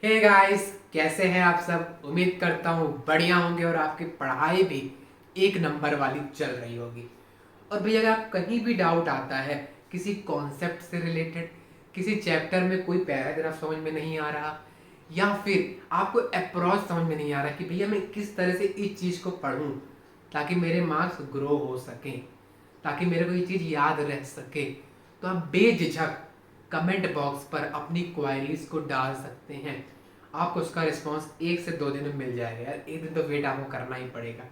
Hey guys, कैसे हैं आप सब। उम्मीद करता हूँ बढ़िया होंगे और आपकी पढ़ाई भी एक नंबर वाली चल रही होगी। और भैया अगर आप कहीं भी डाउट आता है किसी कॉन्सेप्ट से रिलेटेड, किसी चैप्टर में कोई पैराग्राफ समझ में नहीं आ रहा, या फिर आपको अप्रोच समझ में नहीं आ रहा कि भैया मैं किस तरह से इस चीज़ को पढूं ताकि मेरे मार्क्स ग्रो हो सकें, ताकि मेरे को ये चीज़ याद रह सके, तो आप बेझिझक कमेंट बॉक्स पर अपनी क्वायरीज को डाल सकते हैं। आपको उसका रिस्पांस 1 से 2 दिन में मिल जाएगा। यार एक दिन तो वेट आपको करना ही पड़ेगा,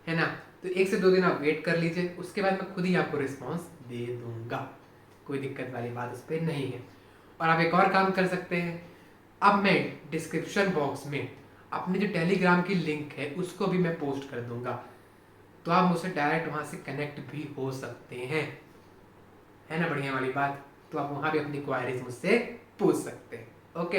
है ना। तो 1 से 2 दिन आप वेट कर लीजिए, उसके बाद मैं खुद ही आपको रिस्पांस दे दूंगा। कोई दिक्कत वाली बात उस पर नहीं है। और आप एक और काम कर सकते हैं, अब मैं डिस्क्रिप्शन बॉक्स में अपने जो टेलीग्राम की लिंक है उसको भी मैं पोस्ट कर दूंगा, तो आप मुझसे डायरेक्ट वहां से कनेक्ट भी हो सकते हैं, है ना। बढ़िया वाली बात। तो आप वहां भी अपनी क्वायरीज मुझसे पूछ सकते हैं। ओके।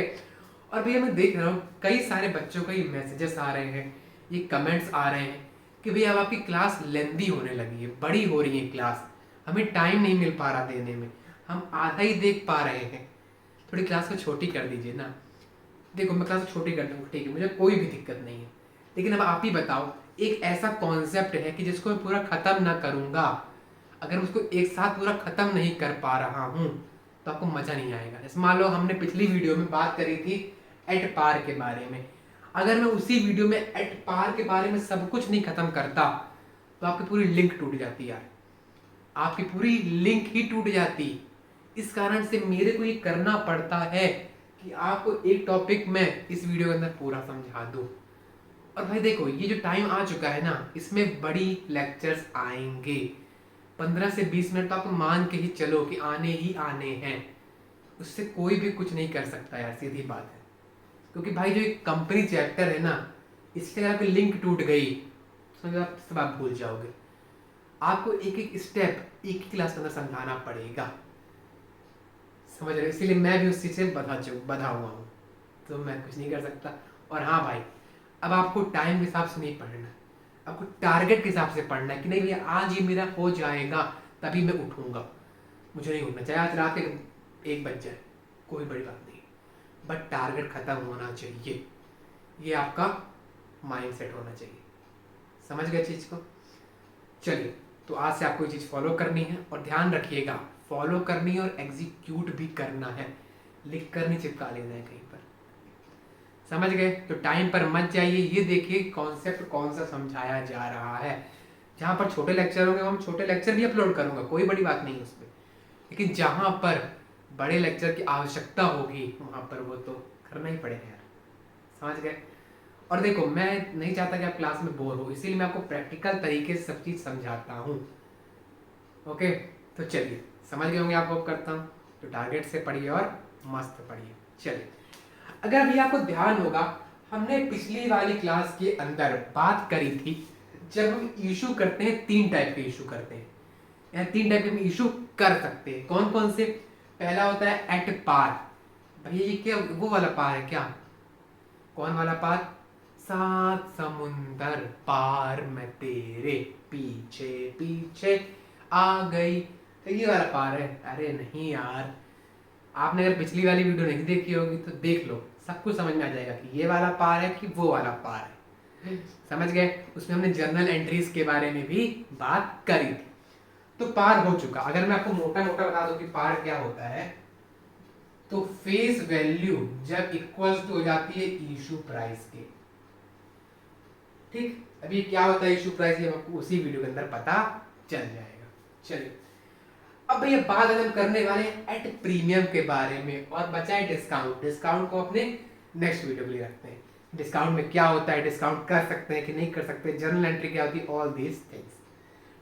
और भैया मैं देख रहा हूँ कई सारे बच्चों को ये मैसेजेस आ रहे हैं, ये कमेंट्स आ रहे हैं कि भैया अब आपकी क्लास लेंदी होने लगी है, बड़ी हो रही है क्लास, हमें टाइम नहीं मिल पा रहा देने में, हम आधा ही देख पा रहे हैं, थोड़ी क्लास को छोटी कर दीजिए ना। देखो मैं क्लास छोटी कर दूंगा, ठीक है, मुझे कोई भी दिक्कत नहीं है, लेकिन अब आप ही बताओ एक ऐसा कॉन्सेप्ट है कि जिसको मैं पूरा खत्म ना करूंगा, अगर मैं उसको एक साथ पूरा खत्म नहीं कर पा रहा हूं तो आपको मजा नहीं आएगा। जैसे मान लो हमने पिछली वीडियो में बात करी थी एट पार के बारे में, अगर मैं उसी वीडियो में एट पार के बारे में सब कुछ नहीं खत्म करता तो आपकी पूरी लिंक टूट जाती यार, आपकी पूरी लिंक ही टूट जाती। इस कारण से मेरे को ये करना पड़ता है कि आपको एक टॉपिक में इस वीडियो के अंदर पूरा समझा दूं। और भाई देखो ये जो टाइम आ चुका है ना, इसमें बड़ी लेक्चर्स आएंगे, 15 से 20 मिनट तो आपको मान के ही चलो कि आने ही आने हैं, उससे कोई भी कुछ नहीं कर सकता यार, सीधी बात है। क्योंकि भाई जो एक कंपनी चैप्टर है ना, इसके अगर आपकी लिंक टूट गई समझो आप सब आप भूल जाओगे। आपको एक एक स्टेप एक ही क्लास के अंदर समझाना पड़ेगा, समझ रहे हो। इसीलिए मैं भी उस चीज़ से बधा हुआ हूँ, तो मैं कुछ नहीं कर सकता। और हाँ भाई, अब आपको टाइम के हिसाब से नहीं पढ़ना, आपको टारगेट के हिसाब से पढ़ना है कि नहीं भैया आज ये मेरा हो जाएगा तभी मैं उठूंगा, मुझे नहीं उठना चाहे आज रात के 1 बज जाए, कोई बड़ी बात नहीं, बट टारगेट खत्म होना चाहिए, ये आपका माइंड सेट होना चाहिए। समझ गए चीज़ को। चलिए, तो आज से आपको ये चीज़ फॉलो करनी है, और ध्यान रखिएगा फॉलो करनी है और एग्जीक्यूट भी करना है, लिख कर नहीं चिपका लेना है कहीं पर। समझ गए। तो टाइम पर मत जाइए, ये देखिए कॉन्सेप्ट कौन सा समझाया जा रहा है। जहाँ पर छोटे लेक्चर होंगे हम छोटे लेक्चर भी अपलोड करूंगा, कोई बड़ी बात नहीं उसमें, लेकिन जहाँ पर बड़े लेक्चर की आवश्यकता होगी वहाँ पर वो तो करना ही पड़ेगा यार। समझ गए। और देखो मैं नहीं चाहता कि आप क्लास में बोर हो, इसीलिए मैं आपको प्रैक्टिकल तरीके से सब चीज़ समझाता हूँ। ओके। तो चलिए, समझ गए होंगे आप, होप करता हूँ। तो टारगेट से पढ़िए और मस्त पढ़िए। चलिए, अगर अभी आपको ध्यान होगा हमने पिछली वाली क्लास के अंदर बात करी थी, जब हम इशू करते हैं 3 टाइप के इशू करते हैं, या 3 टाइप के हम इशू कर सकते हैं। कौन कौन से। पहला होता है एट पार। भैया ये क्या वो वाला पार है क्या। कौन वाला पार। 7 समुंदर पार मैं तेरे पीछे पीछे आ गई, तो ये वाला पार है। अरे नहीं यार, आपने अगर पिछली वाली वीडियो नहीं देखी होगी तो देख लो, सब कुछ समझ में आ जाएगा कि ये वाला पार है कि वो वाला पार है। समझ गए। उसमें हमने जर्नल एंट्रीज के बारे में भी बात करी थी। तो पार हो चुका। अगर मैं आपको मोटा मोटा बता दूं कि पार क्या होता है, तो फेस वैल्यू जब इक्वल टू हो जाती है इशू प्राइस के। ठीक, अभी क्या होता है इशू प्राइस, ये आपको उसी वीडियो के अंदर पता चल जाएगा। चलिए, अब भैया बात हम करने वाले हैं एट प्रीमियम के बारे में, और बचा है डिस्काउंट। डिस्काउंट को अपने नेक्स्ट वीडियो के लिए रखते हैं। डिस्काउंट में क्या होता है, डिस्काउंट कर सकते हैं कि नहीं कर सकते, जर्नल एंट्री क्या होती है, ऑल दीज थिंग्स।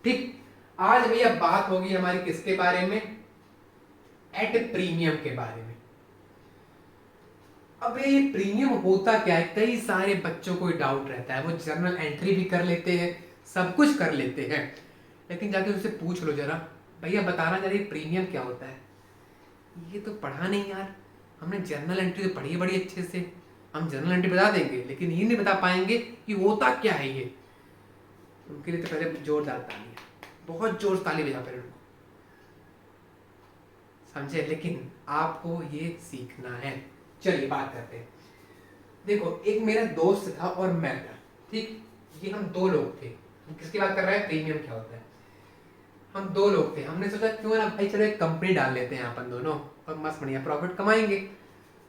ठीक, आज भैया बात होगी हमारी किसके बारे में, एट प्रीमियम के बारे में। अब ये प्रीमियम होता क्या है, कई सारे बच्चों को डाउट रहता है, वो जर्नल एंट्री भी कर लेते हैं, सब कुछ कर लेते हैं, लेकिन जाके उनसे पूछ लो जरा, भैया बताना जरा ये प्रीमियम क्या होता है। ये तो पढ़ा नहीं यार, हमने जर्नल एंट्री तो पढ़ी है बड़ी अच्छे से, हम जर्नल एंट्री बता देंगे लेकिन ये नहीं बता पाएंगे कि होता क्या है ये। उनके लिए तो पहले जोरदार ताली, बहुत जोर ताली बजा पहले उनको, समझे। लेकिन आपको ये सीखना है। चलिए बात करते हैं। देखो, एक मेरा दोस्त था और मैं था, ठीक, ये हम दो लोग थे। हम किसकी बात कर रहे हैं? प्रीमियम क्या होता है। हम दो लोग थे, हमने सोचा क्यों ना भाई चलो एक कंपनी डाल लेते हैं अपन दोनों और मस्त बढ़िया प्रॉफिट कमाएंगे।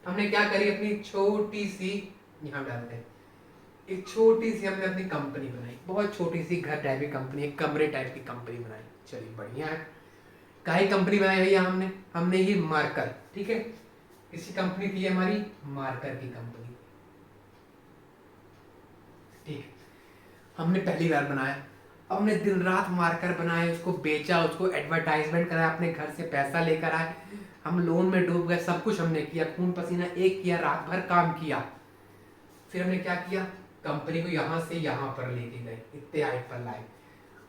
हमने क्या करी, अपनी छोटी सी, यहाँ डालते हैं, एक छोटी सी हमने अपनी कंपनी बनाई, बहुत छोटी सी घर टाइप की कंपनी, एक कमरे टाइप की कंपनी बनाई। चलिए बढ़िया है। काहे कंपनी बनाई भैया हमने ये मार्कर, ठीक है, किसी कंपनी थी हमारी, मार्कर की कंपनी, ठीक है। हमने पहली बार बनाया, हमने दिन रात मार्कर बनाए, उसको बेचा, उसको एडवर्टाइजमेंट कराया, अपने घर से पैसा लेकर आए, हम लोन में डूब गए, सब कुछ हमने किया, खून पसीना एक किया, रात भर काम किया। फिर हमने क्या किया, कंपनी को यहाँ से यहाँ पर लेके गए, इतने हाइट पर लाए।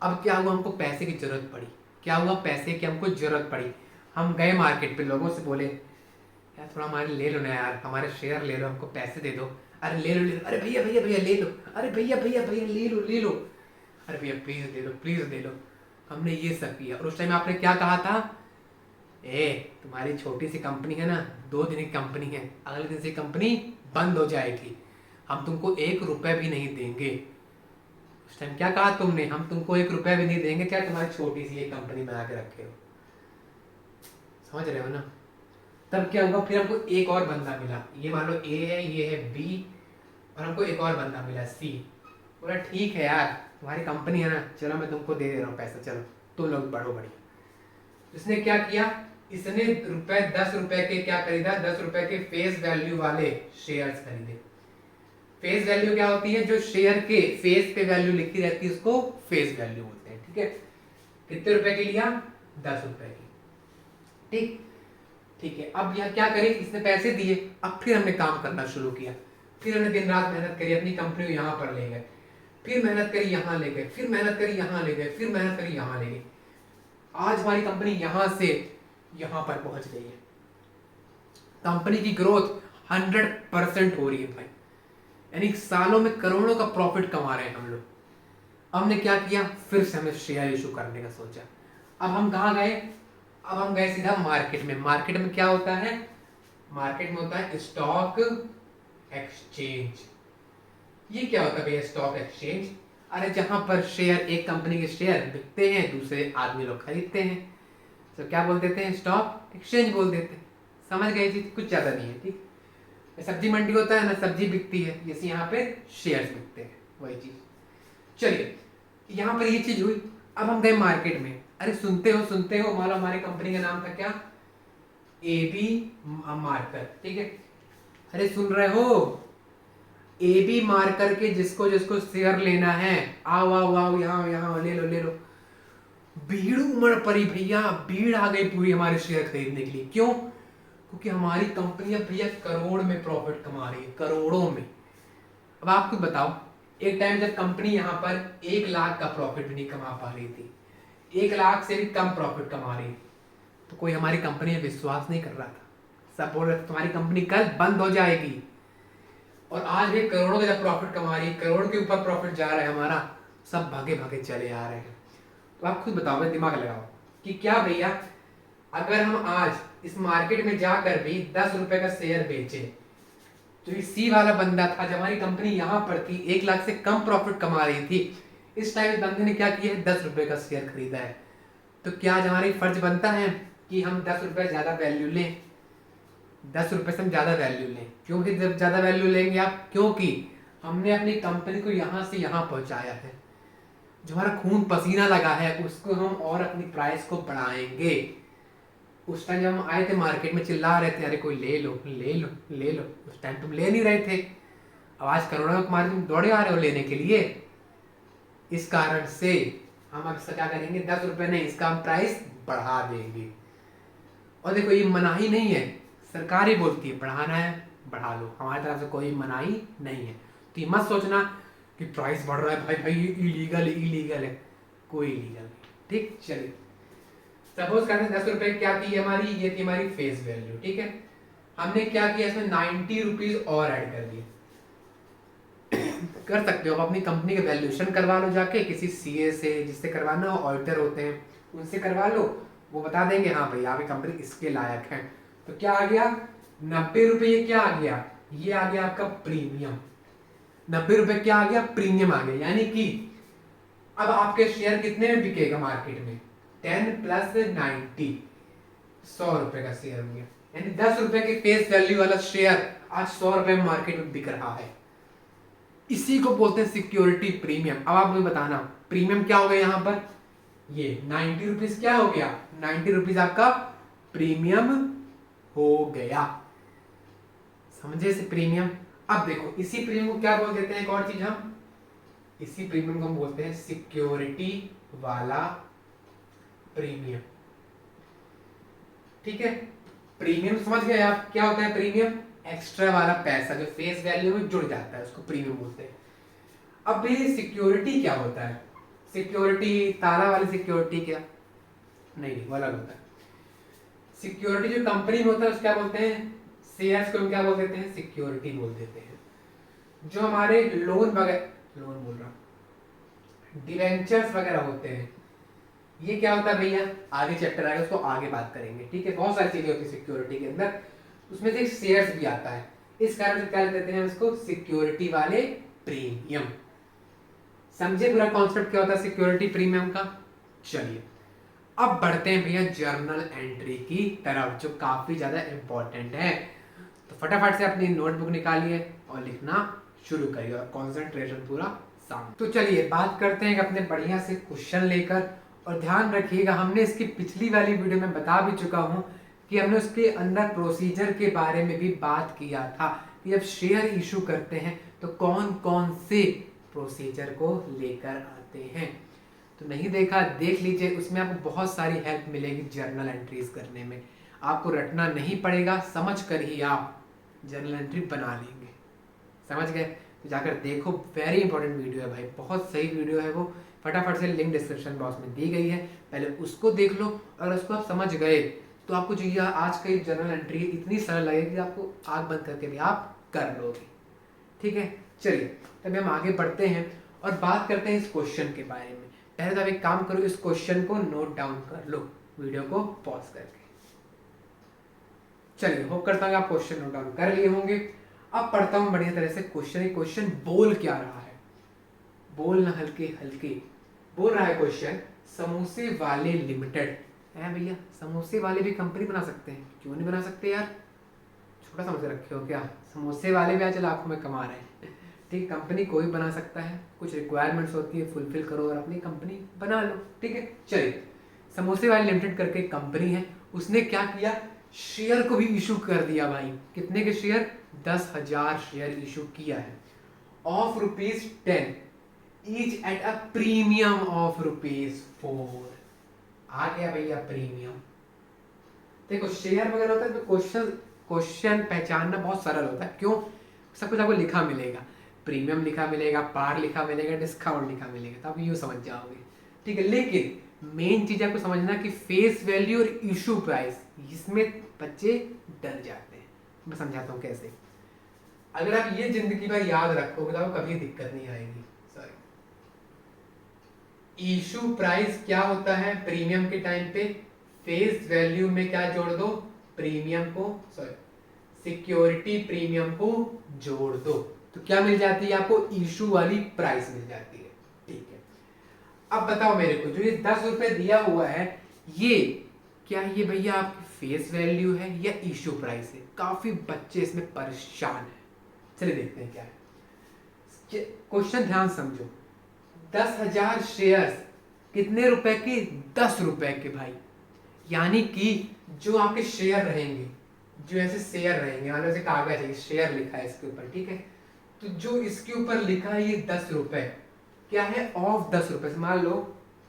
अब क्या हुआ, हमको पैसे की जरूरत पड़ी। क्या हुआ, पैसे की हमको जरूरत पड़ी। हम गए मार्केट पे, लोगों से बोले यार थोड़ा हमारे ले लो ना यार, हमारे शेयर ले लो, हमको पैसे दे दो। अरे ले लो ले लो, अरे भैया भैया भैया ले लो, अरे भैया भैया भैया ले लो ले लो, अरे भैया प्लीज दे लो प्लीज दे लो। हमने ये सब किया और उस टाइम आपने क्या कहा था, ए तुम्हारी छोटी सी कंपनी है ना, 2 दिन की कंपनी है, अगले दिन से कंपनी बंद हो जाएगी, हम तुमको 1 रुपए भी नहीं देंगे। उस टाइम क्या कहा तुमने, हम तुमको 1 रुपए भी नहीं देंगे, क्या तुम्हारी छोटी सी एक कंपनी बना के रखे हो। समझ रहे हो ना। तब क्या हुआ, फिर हमको एक और बंदा मिला, ये मान लो ए है, ये है बी, और हमको एक और बंदा मिला सी। बोला ठीक है यार तुम्हारी कंपनी है ना, चलो मैं तुमको दे रहा हूँ पैसा, चलो तुम लोग बढ़ो बढ़िया। इसने क्या किया, इसने 10 रुपए के क्या खरीदा, 10 रुपए के फेस वैल्यू वाले शेयर्स खरीदे। फेस वैल्यू क्या होती है, जो शेयर के फेस पे वैल्यू लिखी रहती है उसको फेस वैल्यू बोलते हैं, ठीक है। कितने रुपए की लिया, 10 रुपए की, ठीक ठीक है। अब यह क्या करें, इसने पैसे दिए, अब फिर हमने काम करना शुरू किया, फिर हमने दिन रात मेहनत करी, अपनी कंपनी को यहाँ पर ले गए, फिर मेहनत करी यहाँ ले गए, फिर मेहनत करी यहाँ ले गए, फिर मेहनत करी यहाँ ले गए। आज हमारी कंपनी यहाँ से यहाँ पर पहुंच गई है। कंपनी की ग्रोथ 100% हो रही है भाई, यानी सालों में करोड़ों का प्रॉफिट कमा रहे हैं हम लोग। हमने क्या किया, फिर से हमें शेयर इशू करने का सोचा। अब हम कहाँ गए, अब हम गए सीधा मार्केट में। मार्केट में क्या होता है, मार्केट में होता है स्टॉक एक्सचेंज। ये क्या होता है भैया स्टॉक एक्सचेंज, अरे जहां पर शेयर, एक कंपनी के शेयर बिकते हैं, दूसरे आदमी लोग खरीदते हैं, तो क्या बोल देते हैं, स्टॉक एक्सचेंज बोल देते हैं। समझ गए चीज, कुछ ज्यादा नहीं है, ठीक। सब्जी मंडी होता है ना, सब्जी बिकती है, जैसे यहाँ पे शेयर्स बिकते हैं, वही चीज। चलिए यहाँ पर ये चीज हुई, अब हम गए मार्केट में। अरे सुनते हो मान लो हमारी कंपनी का नाम था क्या, AB मार्कर, ठीक है। अरे सुन रहे हो, AB मार्कर के जिसको जिसको शेयर लेना है, आओ आओ आओ, यहाँ यहाँ ले लो ले लो। भीड़ उमड़ पड़ी भैया, भीड़ आ गई पूरी हमारे शेयर खरीदने के लिए। क्यों, क्योंकि हमारी कंपनी अब भैया करोड़ में प्रॉफिट कमा रही है, करोड़ों में। अब आप खुद बताओ, एक टाइम जब कंपनी यहाँ पर 1 लाख का प्रॉफिट भी नहीं कमा पा रही थी, 1 लाख से भी कम प्रॉफिट कमा रही थी, तो कोई हमारी कंपनी में विश्वास नहीं कर रहा था। सब बोल रहे थे तुम्हारी कंपनी कल बंद हो जाएगी। और आज भी करोड़ों का जब प्रॉफिट कमा रही है, करोड़ के ऊपर प्रॉफिट जा रहा है हमारा, सब भागे भागे चले आ रहे हैं। तो आप खुद बताओ, दिमाग लगाओ कि क्या भैया, अगर हम आज इस मार्केट में जाकर भी 10 रुपए का शेयर बेचे, तो ये सी वाला बंदा था जब हमारी कंपनी यहाँ पर थी, 1 लाख से कम प्रॉफिट कमा रही थी, इस टाइम बंदे ने क्या किया है, 10 रुपए का शेयर खरीदा है। तो क्या आज हमारी फर्ज बनता है कि हम 10 रुपए ज्यादा वैल्यू लें, 10 रुपए से हम ज्यादा वैल्यू लें। क्योंकि जब ज्यादा वैल्यू लेंगे आप, क्योंकि हमने अपनी कंपनी को यहाँ से यहाँ पहुंचाया है, जो हमारा खून पसीना लगा है उसको हम और अपनी प्राइस को बढ़ाएंगे। उस टाइम जब हम आए थे मार्केट में चिल्ला रहे थे, अरे कोई ले लो ले लो ले लो, उस टाइम तुम ले नहीं रहे थे। अब आज करोड़ों का मार्केट में दौड़े आ रहे हो लेने के लिए। इस कारण से हम अब इसका क्या करेंगे, 10 रुपए नहीं, इसका हम प्राइस बढ़ा देंगे। और देखो ये मनाही नहीं है, सरकार ही बोलती है बढ़ाना है बढ़ा लो, हमारी तरफ से कोई मनाही नहीं है। तो ये मत सोचना कि प्राइस बढ़ रहा है भाई भाई इलीगल है, कोई इलीगल नहीं, ठीक। चलिए सपोज करते हैं 10 रुपए क्या थी हमारी, ये थी हमारी फेस वैल्यू, ठीक है। हमने क्या किया, इसमें 90 रुपीज और ऐड कर दिए। कर सकते हो, अपनी कंपनी का वैल्यूएशन करवा लो जाके किसी सीए से, जिससे करवाना हो, ऑडिटर होते हैं उनसे करवा लो, वो बता देंगे हाँ भाई आपकी कंपनी इसके लायक है। तो क्या आ गया, 90 रुपये, क्या आ गया, ये आ गया आपका प्रीमियम। 90 रुपए क्या आ गया, प्रीमियम आ गया। यानी कि अब आपके शेयर कितने में बिकेगा मार्केट में, 10 + 90, 100 रुपए का शेयर हो गया। यानी 10 रुपए के फेस वैल्यू वाला शेयर आज 100 रुपए में मार्केट में बिक रहा है। इसी को बोलते हैं सिक्योरिटी प्रीमियम। अब आप मुझे बताना प्रीमियम क्या हो गया यहाँ पर, ये 90 रुपीज क्या हो गया, 90 रुपीज आपका प्रीमियम हो गया। समझे इसे प्रीमियम। अब देखो इसी प्रीमियम को क्या बोल देते हैं, एक और चीज हम, इसी प्रीमियम को हम बोलते हैं सिक्योरिटी वाला प्रीमियम। ठीक है, प्रीमियम समझ गए आप क्या होता है प्रीमियम, एक्स्ट्रा वाला पैसा जो फेस वैल्यू में जुड़ जाता है उसको प्रीमियम बोलते हैं। अब ये सिक्योरिटी क्या होता है, सिक्योरिटी ताला वाली सिक्योरिटी क्या, नहीं वो अलग होता है। सिक्योरिटी जो कंपनी में होता है उसको क्या बोलते हैं, शेयर्स को हम क्या बोल देते हैं, सिक्योरिटी बोल देते हैं। जो हमारे लोन वगैरह, लोन बोल रहा हूं, डिवेंचर्स वगैरह होते हैं, ये क्या होता है भैया, आगे चैप्टर आएगा उसको आगे बात करेंगे। ठीक है, बहुत सारी चीजें होती है सिक्योरिटी के अंदर, उसमें से शेयर्स भी आता है। इस कारण से क्या कहते हैं उसको, सिक्योरिटी वाले प्रीमियम। समझे पूरा कॉन्सेप्ट क्या होता है सिक्योरिटी प्रीमियम का। चलिए अब बढ़ते हैं भैया जर्नल एंट्री की तरफ, जो काफी ज्यादा इंपॉर्टेंट है। तो फटाफट से अपनी नोटबुक निकालिए और लिखना शुरू करिए और कंसंट्रेशन पूरा सामने। तो चलिए बात करते हैं अपने बढ़िया से क्वेश्चन लेकर। और ध्यान रखिएगा हमने इसकी पिछली वाली वीडियो में बता भी चुका हूं कि हमने उसके अंदर प्रोसीजर के बारे में भी बात किया था कि जब शेयर इशू करते हैं तो कौन कौन से प्रोसीजर को लेकर आते हैं। तो नहीं देखा देख लीजिए, उसमें आपको बहुत सारी हेल्प मिलेगी जर्नल एंट्रीज करने में। आपको रटना नहीं पड़ेगा, समझ कर ही आप जर्नल एंट्री बना लेंगे। समझ गए, तो जाकर देखो, वेरी इंपॉर्टेंट वीडियो है भाई, बहुत सही वीडियो है वो। फटाफट से लिंक डिस्क्रिप्शन बॉक्स में दी गई है, पहले उसको देख लो। और उसको आप समझ गए तो आपको जो यह आज की जर्नल एंट्री इतनी सरल लगेगी, आपको आंख बंद करके भी आप कर लोगे। ठीक है, चलिए तभी हम आगे बढ़ते हैं और बात करते हैं इस क्वेश्चन के बारे में। पहले तो आप एक काम करो, इस क्वेश्चन को नोट डाउन कर लो वीडियो को पॉज करके। चलिए होप करता हूँ आप क्वेश्चन नोट डाउन कर लिए होंगे। अब पढ़ता हूँ बढ़िया तरह से क्वेश्चन। क्वेश्चन बोल क्या रहा है, बोल ना हल्के हल्के बोल रहा है क्वेश्चन, समोसे वाले लिमिटेड है भैया। समोसे वाले भी कंपनी बना सकते हैं, क्यों नहीं बना सकते यार, छोटा समझ रखे हो क्या, समोसे वाले भी आज लाखों में कमा रहे हैं। ठीक, कंपनी कोई बना सकता है, कुछ रिक्वायरमेंट्स होती है फुलफिल करो और अपनी कंपनी बना लो। ठीक है, चलिए समोसे वाले लिमिटेड करके कंपनी है, उसने क्या किया, शेयर को भी इशू कर दिया भाई। कितने के शेयर, 10,000 शेयर इशू किया है of ₹10 each at a premium of ₹4। आ गया भैया प्रीमियम। देखो शेयर वगैरह होता है तो क्वेश्चन पहचानना बहुत सरल होता है। क्यों, सब कुछ आपको लिखा मिलेगा, प्रीमियम लिखा मिलेगा, पार लिखा मिलेगा, डिस्काउंट लिखा मिलेगा, तो आप यूं समझ जाओगे। ठीक है, लेकिन मेन चीज आपको समझना कि फेस वैल्यू और इशू प्राइस, इसमें बच्चे डर जाते हैं। मैं समझाता हूँ कैसे। अगर आप ये जिंदगी भर याद रखोगे तो आपको कभी दिक्कत नहीं आएगी। सॉरी, इशू प्राइस क्या होता है प्रीमियम के टाइम पे, फेस वैल्यू में क्या जोड़ दो, प्रीमियम को, सॉरी सिक्योरिटी प्रीमियम को जोड़ दो, तो क्या मिल जाती है आपको, इशू वाली प्राइस मिल जाती है। ठीक है, अब बताओ मेरे को, जो ये 10 रुपए दिया हुआ है, ये क्या ये भैया आपकी फेस वैल्यू है या इशू प्राइस है। काफी बच्चे इसमें परेशान हैं। चलिए देखते हैं क्या है क्वेश्चन, ध्यान समझो। 10,000 शेयर्स कितने रुपए के, 10 रुपए के भाई। यानी कि जो आपके शेयर रहेंगे, जो ऐसे शेयर रहेंगे, मान लो ऐसे कागज है, शेयर लिखा है इसके ऊपर, ठीक है, तो जो इसके ऊपर लिखा है ये 10 रुपए क्या है, ऑफ 10 रुपए से। मान लो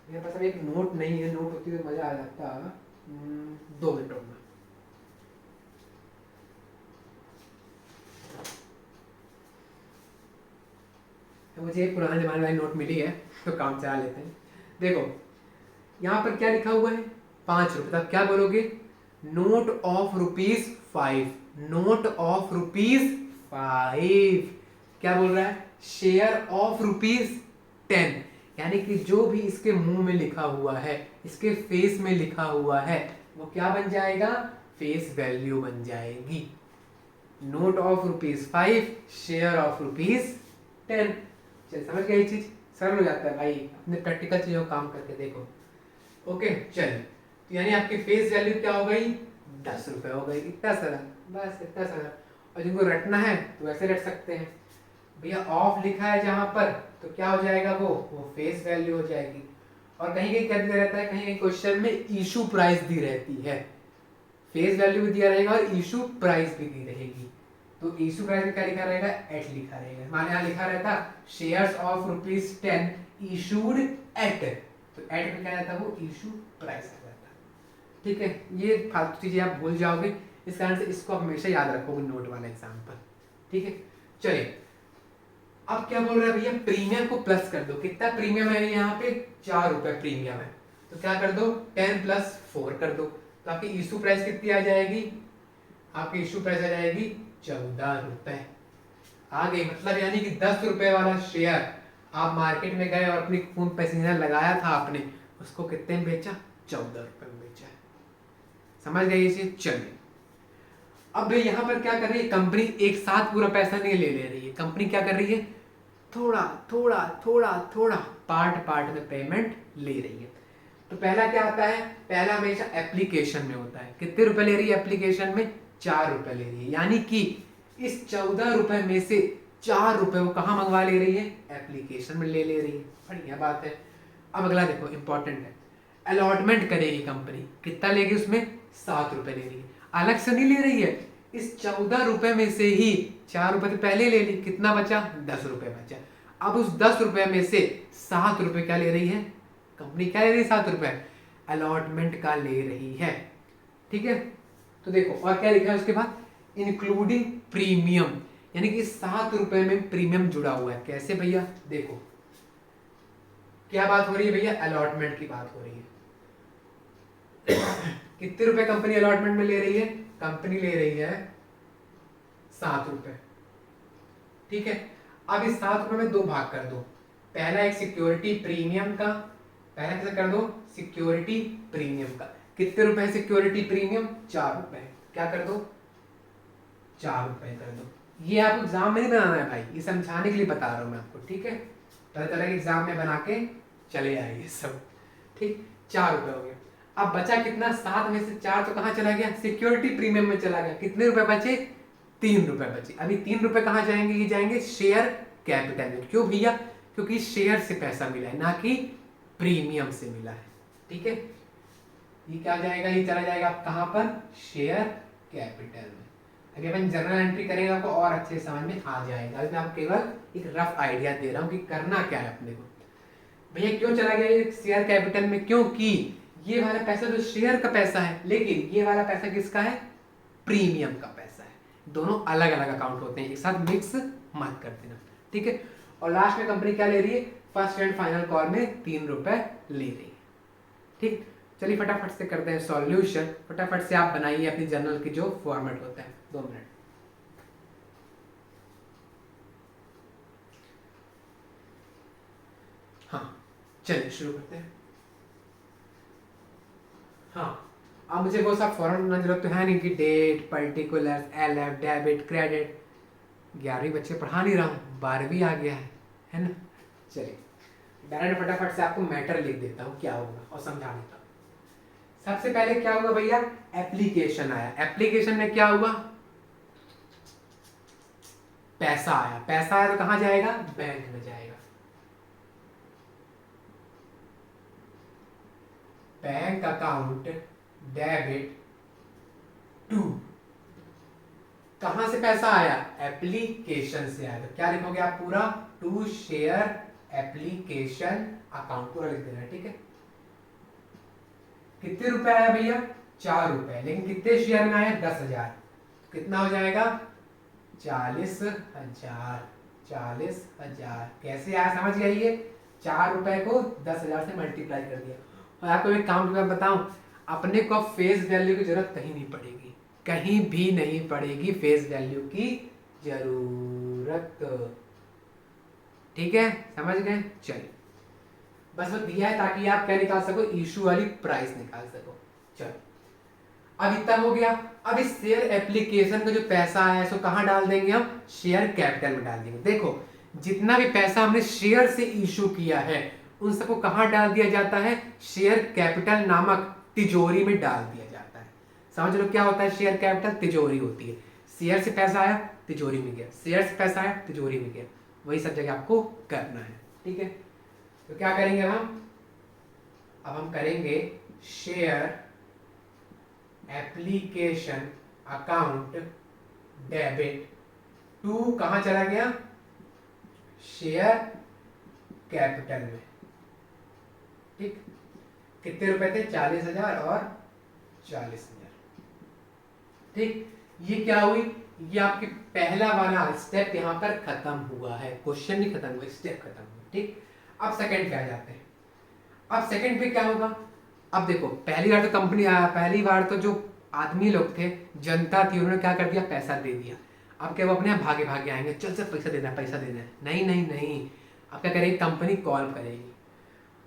मेरे पास अभी एक नोट नहीं है, नोट होती तो मजा आ जाता। 2 मिनट में तो मुझे एक पुराने जमाने वाली नोट मिली है तो काम चला लेते हैं। देखो यहाँ पर क्या लिखा हुआ है, 5 रुपए। तब क्या बोलोगे, नोट ऑफ ₹5, नोट ऑफ ₹5। क्या बोल रहा है, शेयर ऑफ ₹10। यानी कि जो भी इसके मुंह में लिखा हुआ है, इसके फेस में लिखा हुआ है, वो क्या बन जाएगा, फेस वैल्यू बन जाएगी। Note of ₹5, share of ₹10। चल समझ गए ये चीज, सरल हो जाता है भाई, अपने प्रैक्टिकल चीजों काम करके देखो। ओके चल, तो यानी आपकी फेस वैल्यू क्या हो गई, 10 रुपए हो गई, इतना सरल, बस इतना सरल। और जिनको रटना है तो वैसे रट सकते हैं भैया, ऑफ लिखा है जहां पर तो क्या हो जाएगा, वो फेस वैल्यू हो जाएगी। और कहीं कहीं क्या दिया रहता है, कहीं कहीं क्वेश्चन में इशू प्राइस दी रहती है, फेस वैल्यू भी दिया रहेगा और इशू प्राइस भी दी रहेगी। तो इशू प्राइस में क्या लिखा रहेगा, एट लिखा रहेगा। मान यहाँ लिखा रहता शेयर्स ऑफ ₹10 इशूड एट, तो एट में क्या रहता है, वो इशू प्राइस आ जाता है। ठीक है, ये फालतू चीजें आप भूल जाओगे, इस कारण से इसको हमेशा याद रखोगे नोट वाला एग्जाम्पल। ठीक है, चलिए अब क्या बोल रहा है भैया, प्रीमियम को प्लस कर दो। कितना प्रीमियम है यहाँ पे, 4 रुपए प्रीमियम है, तो क्या कर दो, 10 + 4 कर दो, तो आपकी इशू प्राइस कितनी आ जाएगी, आपकी इशू प्राइस आ जाएगी 14 रुपए आ गई। मतलब यानी कि 10 रुपए वाला शेयर आप मार्केट में गए और अपनी खून पसीना लगाया था आपने, उसको कितने में बेचा, 14 रुपए में बेचा। समझ गए इसे, चलिए अब यहाँ पर क्या कर रही है कंपनी, एक साथ पूरा पैसा नहीं ले रही है कंपनी, क्या कर रही है, थोड़ा थोड़ा थोड़ा थोड़ा पार्ट पार्ट में पेमेंट ले रही है। तो पहला क्या आता है, पहला हमेशा एप्लीकेशन में होता है, कितने रुपए ले रही है एप्लीकेशन में, 4 रुपए ले रही है, यानी कि इस 14 रुपए में से 4 रुपए वो कहाँ मंगवा ले रही है, एप्लीकेशन में ले रही है। बढ़िया बात है। अब अगला देखो इंपॉर्टेंट है, अलॉटमेंट करेगी कंपनी, कितना लेगी उसमें, 7 रुपए ले रही है, अलग से नहीं ले रही है, इस 14 रुपए में से ही 4 रुपए तो पहले ले ली, कितना बचा, 10 रुपए बचा। अब उस 10 रुपए में से 7 रुपए क्या ले रही है कंपनी, क्या ले रही है, 7 रुपए अलॉटमेंट का ले रही है। ठीक है, तो देखो और क्या लिखा है उसके बाद, इंक्लूडिंग प्रीमियम, यानी कि 7 रुपए में प्रीमियम जुड़ा हुआ है। कैसे भैया, देखो क्या बात हो रही है भैया, अलॉटमेंट की बात हो रही है। कितने रुपए कंपनी अलॉटमेंट में ले रही है, कंपनी ले रही है 7 रुपए। ठीक है, अब इस 7 रुपए में 2 भाग कर दो, पहला एक सिक्योरिटी प्रीमियम का, पहला कैसे कर दो, सिक्योरिटी प्रीमियम का, कितने रुपए सिक्योरिटी प्रीमियम, 4 रुपए, क्या कर दो, 4 रुपए कर दो। ये आप एग्जाम में नहीं बनाना है भाई, ये समझाने के लिए बता रहा हूं मैं आपको। ठीक है, तरह तरह के एग्जाम में बना के चले आइए सब। ठीक, 4 रुपए हो गया। अब बचा कितना, 7 में से 4 तो कहाँ चला गया, सिक्योरिटी प्रीमियम में चला गया, कितने रुपए बचे, 3 रुपए बचे। अभी 3 रुपए कहाँ जाएंगे, ये जाएंगे शेयर कैपिटल में। क्यों भैया, क्योंकि शेयर से पैसा मिला है, ना कि प्रीमियम से मिला है। ठीक है, ये क्या जाएगा, ये चला जाएगा कहाँ पर, शेयर कैपिटल में। अगर अपन जर्नल एंट्री करेंगे आपको और अच्छे समझ में आ जाएगा। अभी मैं आपको केवल एक रफ आइडिया दे रहा हूँ कि करना क्या है अपने को। भैया क्यों चला गया शेयर कैपिटल में, क्योंकि ये वाला पैसा तो शेयर का पैसा है, लेकिन ये वाला पैसा किसका है, प्रीमियम का पैसा है। दोनों अलग अलग अकाउंट होते हैं, एक साथ मिक्स मत कर देना। ठीक है, और लास्ट में कंपनी क्या ले रही है, फर्स्ट एंड फाइनल कॉल में 3 रुपए ले रही है। ठीक, चलिए फटाफट से करते हैं सॉल्यूशन, फटाफट से आप बनाइए अपनी जर्नल की जो फॉर्मेट होता है। 2 मिनट। हाँ चलिए शुरू करते हैं। हाँ, अब मुझे वो सब फॉर्मेट बनाने की जरूरत तो है नहीं कि date, particular, LF, debit, credit. 11वीं बच्चे पढ़ा नहीं रहा हूँ, 12वीं आ गया है ना। चलिए डायरेक्ट फटाफट से आपको मैटर लिख देता हूँ क्या होगा और समझा देता हूँ। सबसे पहले क्या हुआ भैया, एप्लीकेशन आया, एप्लीकेशन में क्या हुआ, पैसा आया, पैसा आया तो कहां जाएगा, बैंक में जाएगा। बैंक अकाउंट डेबिट टू, कहां से पैसा आया, एप्लीकेशन से आया। तो क्या लिखोगे आप पूरा, टू शेयर एप्लीकेशन अकाउंट, पूरा लिख देना। ठीक है, कितने रुपए आया भैया, 4 रुपए, लेकिन कितने शेयर में आया, 10,000, कितना हो जाएगा, 40,000। 40,000 कैसे आया, समझ गए, ये 4 रुपए को 10,000 से मल्टीप्लाई कर दिया। और आपको एक काम मैं बताऊं, अपने को फेस वैल्यू की जरूरत कहीं नहीं पड़ेगी, कहीं भी नहीं पड़ेगी फेस वैल्यू की जरूरत। ठीक है, समझ गए। चलिए बस वो दिया है ताकि आप क्या निकाल सको, इशू वाली प्राइस निकाल सको। चलो अब इतना हो गया। अब इस शेयर एप्लीकेशन का जो पैसा है इसको कहाँ डाल देंगे हम, शेयर कैपिटल में डाल देंगे। देखो जितना भी पैसा हमने शेयर से इशू किया है उन सबको कहाँ डाल दिया जाता है, शेयर कैपिटल नामक तिजोरी में डाल दिया जाता है। समझ लो क्या होता है शेयर कैपिटल, तिजोरी होती है। शेयर से पैसा आया तिजोरी में गया, शेयर से पैसा आया तिजोरी में गया, वही सब जगह आपको करना है। ठीक है, तो क्या करेंगे अब हम करेंगे share application account debit to, कहां चला गया, शेयर कैपिटल में। ठीक, कितने रुपए थे, 40,000 और 40,000। ठीक, ये क्या हुई, ये आपकी पहला वाला स्टेप यहाँ पर खत्म हुआ है, क्वेश्चन नहीं खत्म हुआ, स्टेप खत्म हुआ। ठीक, अब सेकंड पे आ जाते हैं। अब सेकंड पे क्या होगा, अब देखो पहली बार तो कंपनी आया, पहली बार तो जो आदमी लोग थे, जनता थी, उन्होंने क्या कर दिया, पैसा दे दिया। अब क्या वो अपने भागे भागे आएंगे, चल से पैसा देना है, पैसा देना है, नहीं नहीं नहीं। अब क्या करेगी, कंपनी कॉल करेगी,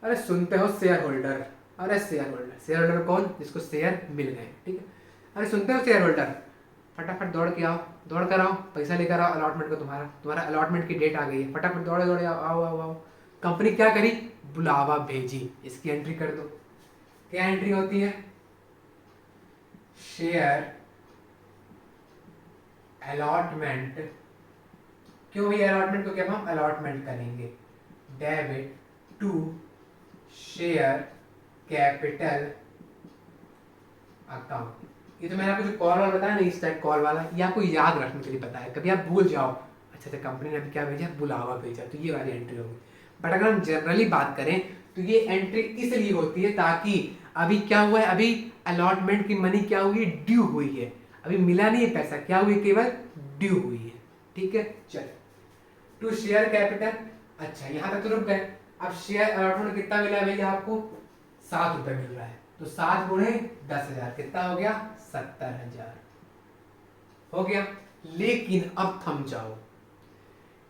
अरे सुनते हो शेयर होल्डर, अरे शेयर होल्डर, शेयर होल्डर कौन, जिसको शेयर मिल गए। ठीक है, अरे सुनते हो शेयर होल्डर, फटाफट दौड़ के आओ, दौड़ कर आओ, पैसा लेकर आओ अलॉटमेंट को, तुम्हारा अलॉटमेंट की डेट आ गई है, फटाफट दौड़े दौड़े आओ आओ आओ आओ। कंपनी क्या करी, बुलावा भेजी, इसकी एंट्री कर दो। क्या एंट्री होती है, शेयर अलॉटमेंट, क्यों भैया अलॉटमेंट को क्या हम अलॉटमेंट करेंगे, debit to share capital account. ये तो मैंने आपको जो कॉल वाला बताया ना, इस टाइप कॉल वाला, ये आपको याद रखने के लिए बताया, कभी आप भूल जाओ, अच्छा अच्छा कंपनी ने अभी क्या भेजा, बुलावा भेजा, तो ये वाली एंट्री होगी। बट अगर हम जनरली बात करें तो ये एंट्री इसलिए होती है ताकि अभी क्या हुआ है, अभी अलॉटमेंट की मनी क्या हुई है, ड्यू हुई है, अभी मिला नहीं है पैसा, क्या हुई, केवल ड्यू हुई है। ठीक है, चलो टू शेयर कैपिटल, अच्छा यहां तक तो रुक गए। अब शेयर अलॉटमेंट कितना मिला है भैया आपको, 7 रुपए मिल रहा है, तो 7 गुणे 10,000 कितना हो गया, 70,000 हो गया। लेकिन अब थम जाओ,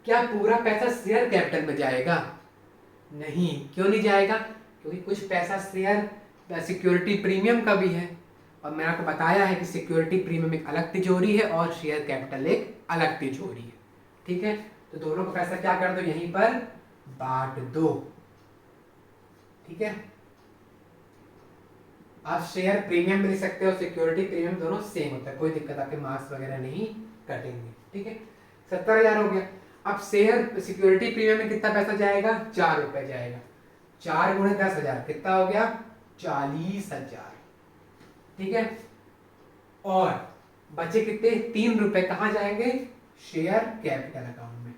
क्या पूरा पैसा शेयर कैपिटल में जाएगा, नहीं, क्यों नहीं जाएगा, क्योंकि कुछ पैसा शेयर सिक्योरिटी प्रीमियम का भी है, और मैंने आपको बताया है कि सिक्योरिटी प्रीमियम एक अलग तिजोरी है और शेयर कैपिटल एक अलग तिजोरी है। ठीक है, तो दोनों का पैसा क्या कर दो, यहीं पर बांट दो। ठीक है, आप शेयर प्रीमियम भी लिख सकते हो, सिक्योरिटी प्रीमियम दोनों सेम होता है, कोई दिक्कत, आपके मार्क्स वगैरह नहीं कटेंगे। ठीक है, 70,000 हो गया। अब शेयर सिक्योरिटी प्रीमियम में कितना पैसा जाएगा, 4 रुपए जाएगा, 4 गुणे 10,000 कितना हो गया, 40,000। ठीक है, और बचे कितने, 3 रुपए कहां जाएंगे, शेयर कैपिटल अकाउंट में,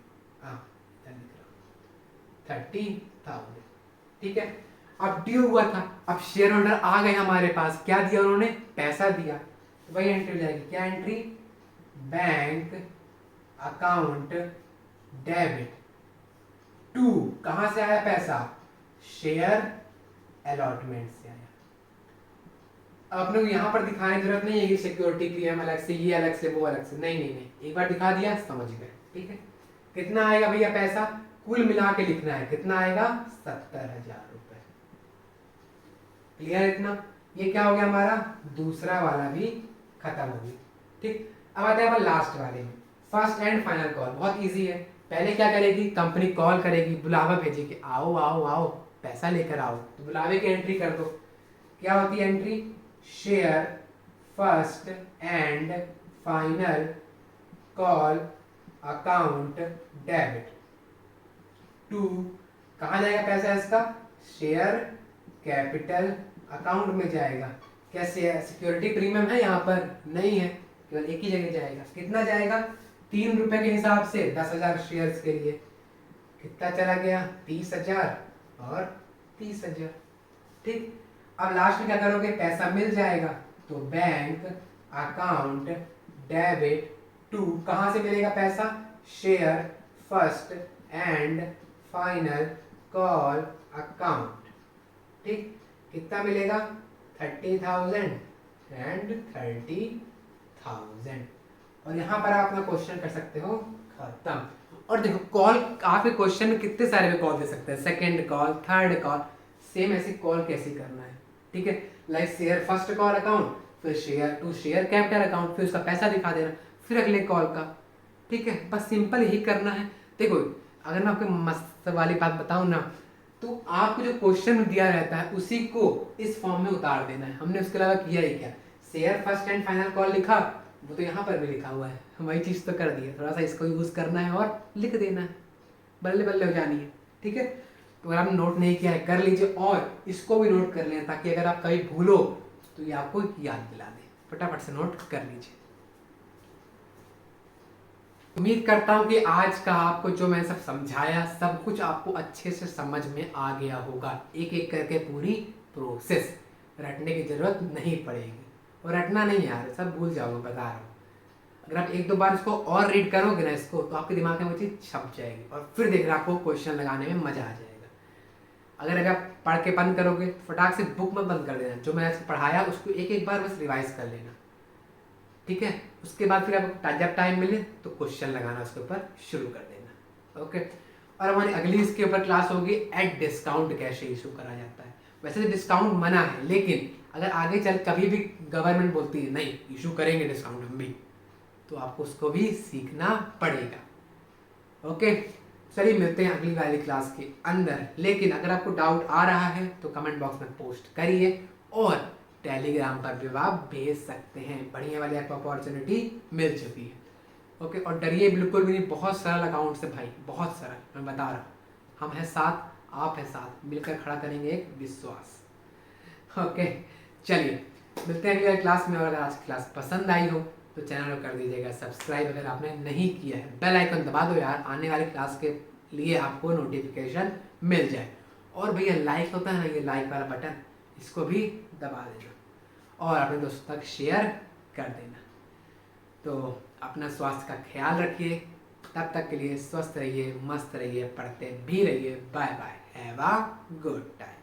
30,000। ठीक है, अब ड्यू हुआ था, अब शेयर होल्डर आ गए हमारे पास, क्या दिया उन्होंने, पैसा दिया, तो वही एंट्री हो जाएगी, क्या entry, bank account debit to, कहां से आया पैसा, शेयर अलॉटमेंट से आया। अपने को यहां पर दिखाने की जरूरत नहीं है कि सिक्योरिटी प्रीमियम अलग से, ये अलग से, वो अलग से, नहीं नहीं नहीं, एक बार दिखा दिया समझ गए। ठीक है, कितना आएगा भैया पैसा, कुल मिला के लिखना है, कितना आएगा, 70,000 रुपए। क्लियर इतना, ये क्या हो गया हमारा, दूसरा वाला भी खत्म हो गया। ठीक, अब आते हैं लास्ट वाले में, फर्स्ट एंड फाइनल कॉल। बहुत इजी है, पहले क्या करेगी, कंपनी कॉल करेगी, बुलावा भेजेगी, आओ आओ आओ पैसा लेकर आओ, तो बुलावे की एंट्री कर दो। क्या होती है entry, share first and final call account debit to, कहां जाएगा पैसा इसका, शेयर कैपिटल अकाउंट में जाएगा। क्या सिक्योरिटी प्रीमियम है यहाँ पर, नहीं है, केवल एक ही जगह जाएगा। कितना जाएगा, 3 रुपए के हिसाब से 10,000 शेयर्स के लिए कितना चला गया, 30,000 और 30,000। ठीक, अब लास्ट में क्या करोगे, पैसा मिल जाएगा, तो बैंक अकाउंट डेबिट टू, कहां से मिलेगा पैसा, share first and final call account. ठीक, कितना मिलेगा, 30,000 एंड 30,000। और यहां पर आप अपना क्वेश्चन कर सकते हो खत्म। और देखो कॉल, आपके क्वेश्चन में कितने सारे में कॉल दे सकते हैं, second call, third call, same ऐसी कॉल कैसे करना है। ठीक है, like share first call account, फिर share to share capital account, फिर उसका पैसा दिखा देना, फिर अगले कॉल का। ठीक है, बस सिंपल ही करना है। देखो अगर मैं आपको मस्त वाली बात बताऊं ना, तो आपको जो क्वेश्चन दिया रहता है उसी को इस फॉर्म में उतार देना है। हमने उसके अलावा किया ही क्या, share first and final call लिखा, वो तो यहाँ पर भी लिखा हुआ है, वही चीज़ तो कर दी है, थोड़ा सा इसको यूज़ करना है और लिख देना है, बल्ले बल्ले हो जानी है। ठीक है, तो अगर आपने नोट नहीं किया है कर लीजिए, और इसको भी नोट कर लें ताकि अगर आप कभी भूलो तो ये आपको याद दिला दे। फटाफट से नोट कर लीजिए। उम्मीद करता हूँ कि आज का आपको जो मैंने सब समझाया सब कुछ आपको अच्छे से समझ में आ गया होगा। एक एक करके पूरी प्रोसेस, रटने की जरूरत नहीं पड़ेगी। और रटना नहीं यार, सब भूल जाओगे, बता रहा हूँ। अगर आप एक दो बार इसको और रीड करोगे ना इसको, तो आपके दिमाग में वो चीज़ छप जाएगी और फिर देखना आपको क्वेश्चन लगाने में मजा आ जाएगा। अगर आप पढ़ के बंद करोगे तो फटाक से बुक में बंद कर देना, जो मैंने पढ़ाया उसको एक एक बार बस रिवाइज कर लेना। ठीक है, उसके बाद फिर आपको जब टाइम मिले तो क्वेश्चन लगाना उसके ऊपर शुरू कर देना। ओके, और हमारी अगली इसके ऊपर क्लास होगी एट डिस्काउंट कैसे इशू करा जाता है। वैसे तो डिस्काउंट मना है, लेकिन अगर आगे चल कभी भी गवर्नमेंट बोलती है नहीं इशू करेंगे डिस्काउंट हम भी, तो आपको उसको भी सीखना पड़ेगा। ओके, चलिए मिलते हैं अगली वाली क्लास के अंदर। लेकिन अगर आपको डाउट आ रहा है तो कमेंट बॉक्स में पोस्ट करिए, और टेलीग्राम पर भी आप भेज सकते हैं। बढ़िया वाली आपको अपॉर्चुनिटी मिल चुकी है। ओके, और डरिए बिल्कुल भी नहीं, बहुत सरल अकाउंट से भाई, बहुत सरल, मैं बता रहा हूँ। हम हैं साथ, आप हैं साथ, मिलकर खड़ा करेंगे एक विश्वास। ओके, चलिए मिलते हैं अगली वाली क्लास में। और अगर आज की क्लास पसंद आई हो तो चैनल को कर दीजिएगा सब्सक्राइब, अगर आपने नहीं किया है बेल आइकन दबा दो यार, आने वाली क्लास के लिए आपको नोटिफिकेशन मिल जाए। और भैया लाइक होता है ना, ये लाइक वाला बटन, इसको भी दबा देना और अपने दोस्तों तक शेयर कर देना। तो अपना स्वास्थ्य का ख्याल रखिए, तब तक के लिए स्वस्थ रहिए, मस्त रहिए, पढ़ते भी रहिए। Bye bye, have a good time.